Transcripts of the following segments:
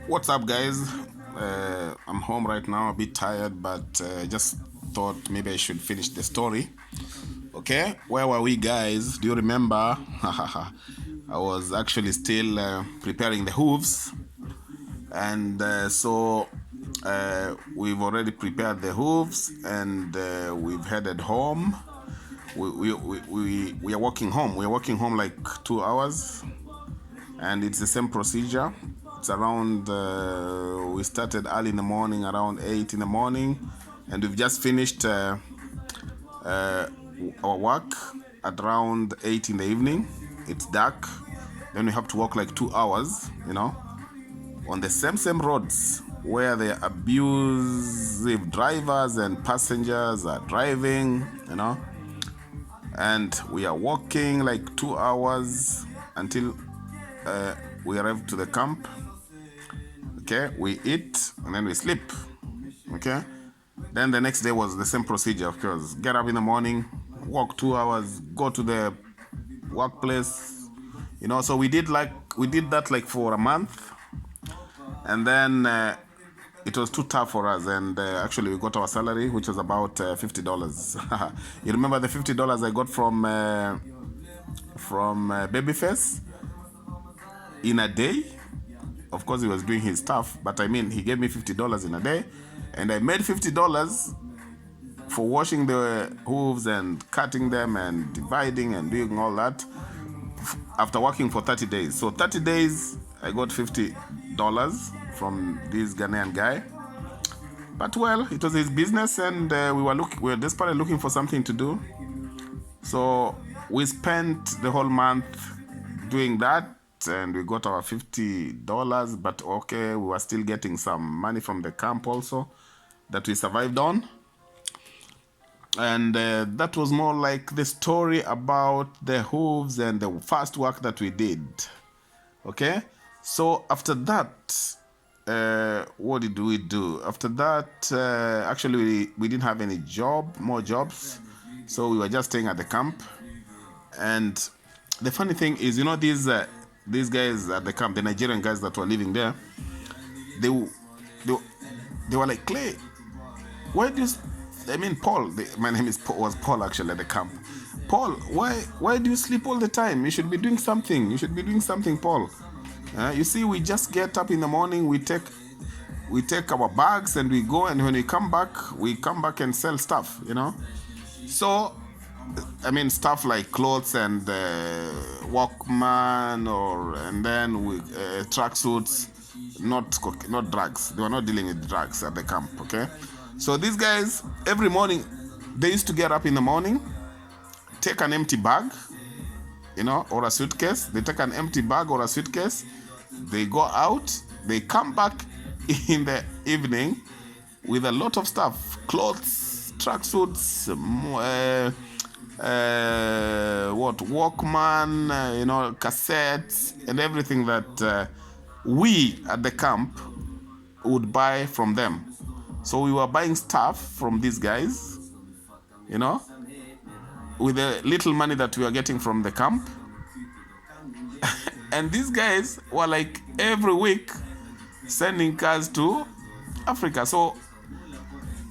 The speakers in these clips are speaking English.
What's up, guys? I'm home right now, a bit tired, but just thought maybe I should finish the story. Okay, where were we, guys? Do you remember? I was actually still preparing the hooves, and we've already prepared the hooves, and we've headed home. We are walking home. We are walking home like 2 hours, and it's the same procedure. It's around we started early in the morning, around 8 in the morning, and we've just finished our work at around 8 in the evening. It's dark. Then we have to walk like 2 hours, on the same roads where the abusive drivers and passengers are driving, and we are walking like 2 hours until we arrive to the camp. Okay, we eat and then we sleep. Okay, then the next day was the same procedure, of course. Get up in the morning, walk 2 hours, go to the workplace. So we did that like for a month, and then it was too tough for us, and actually we got our salary, which was about $50. You remember the $50 I got from Babyface in a day? Of course, he was doing his stuff, but I mean, he gave me $50 in a day, and I made $50 for washing the hooves and cutting them and dividing and doing all that after working for 30 days. So 30 days, I got $50 from this Ghanaian guy. But well, it was his business, and we were desperately looking for something to do. So we spent the whole month doing that, and we got our $50. But okay, we were still getting some money from the camp also that we survived on. And that was more like the story about the hooves and the first work that we did. Okay, so after that, what did we do? After that, actually, we didn't have any more jobs, so we were just staying at the camp. And the funny thing is, these guys at the camp, the Nigerian guys that were living there, they were like, Clay, why do you? I mean, Paul. My name was Paul actually at the camp. Paul, why do you sleep all the time? You should be doing something. You should be doing something, Paul. You see, we just get up in the morning, we take our bags and we go, and when we come back and sell stuff, So, I mean, stuff like clothes and Walkman, and then we tracksuits, not drugs. They were not dealing with drugs at the camp. Okay, so these guys every morning they used to get up in the morning, take an empty bag, or a suitcase. They take an empty bag or a suitcase. They go out. They come back in the evening with a lot of stuff: clothes, tracksuits, Walkman, cassettes, and everything that we at the camp would buy from them. So we were buying stuff from these guys, with the little money that we were getting from the camp. And these guys were like every week sending cars to Africa. So,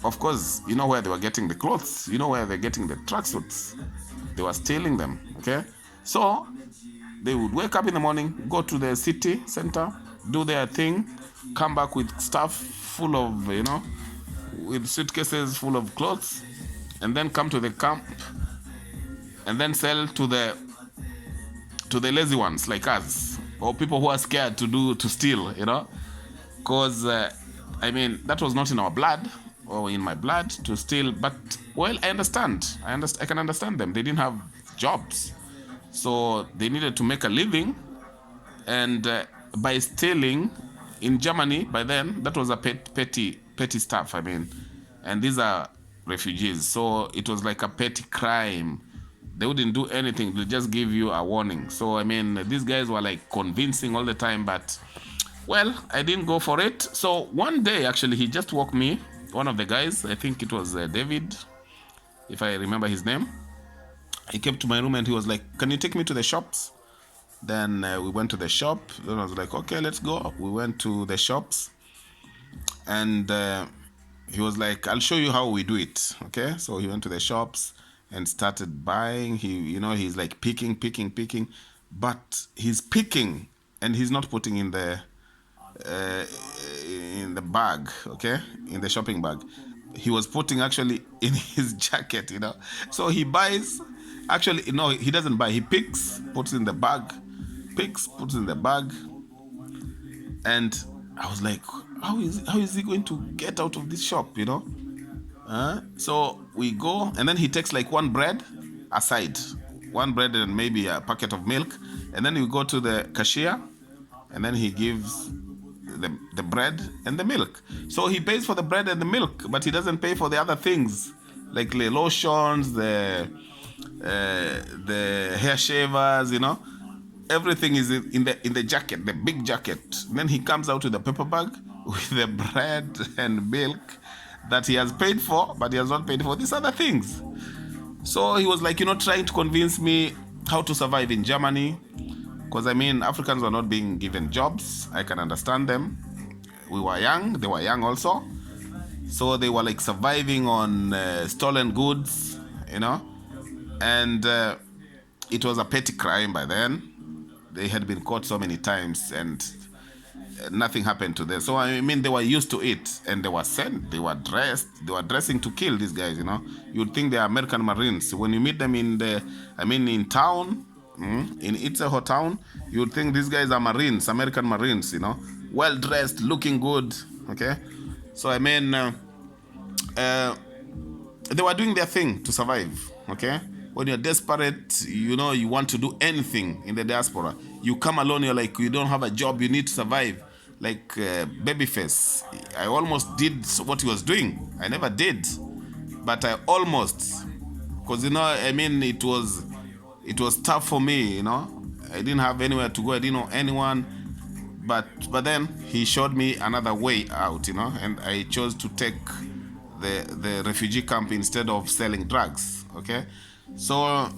of course, you know where they were getting the clothes, where they're getting the tracksuits. They were stealing them, okay? So, they would wake up in the morning, go to the city center, do their thing, come back with stuff full of, with suitcases full of clothes, and then come to the camp, and then sell to the lazy ones like us, or people who are scared to steal, because I mean, that was not in our blood or in my blood to steal. But well, I can understand them. They didn't have jobs, so they needed to make a living, and by stealing in Germany, by then that was a petty stuff. I mean, and these are refugees, so it was like a petty crime. They wouldn't do anything. They'll just give you a warning. So, I mean, these guys were like convincing all the time, but, well, I didn't go for it. So, one day, actually, he just woke me, one of the guys, I think it was David, if I remember his name. He came to my room and he was like, can you take me to the shops? Then we went to the shop. Then I was like, okay, let's go. We went to the shops, and he was like, I'll show you how we do it. Okay, so he went to the shops and started buying. He's like picking, but he's picking and he's not putting uh, in the bag, okay, in the shopping bag. He was putting actually in his jacket, So he buys, actually, no, he doesn't buy. He picks, puts in the bag, picks, puts in the bag, and I was like, how is he going to get out of this shop, So we go, and then he takes like one bread aside, one bread and maybe a packet of milk, and then we go to the cashier, and then he gives the bread and the milk. So he pays for the bread and the milk, but he doesn't pay for the other things, like the lotions, the hair shavers, Everything is in the jacket, the big jacket. And then he comes out with a paper bag with the bread and milk that he has paid for, but he has not paid for these other things. So he was like, trying to convince me how to survive in Germany. Because Africans were not being given jobs. I can understand them. We were young, they were young also. So they were like surviving on stolen goods, And it was a petty crime by then. They had been caught so many times and nothing happened to them. So they were used to it, and they were sent, they were dressing to kill these guys, You'd think they are American Marines. When you meet them in town, in Itzehoe town, you'd think these guys are Marines, American Marines, well dressed, looking good, okay? So they were doing their thing to survive, okay? When you're desperate, you want to do anything in the diaspora. You come alone, you're like, you don't have a job, you need to survive. Like Babyface, I almost did what he was doing. I never did, but I almost, because it was tough for me. I didn't have anywhere to go. I didn't know anyone, but then he showed me another way out. And I chose to take the refugee camp instead of selling drugs. Okay. So,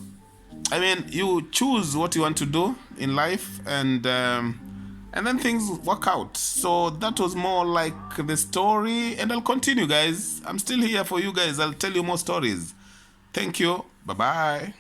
you choose what you want to do in life, and then things work out. So that was more like the story, and I'll continue, guys. I'm still here for you guys. I'll tell you more stories. Thank you. Bye-bye.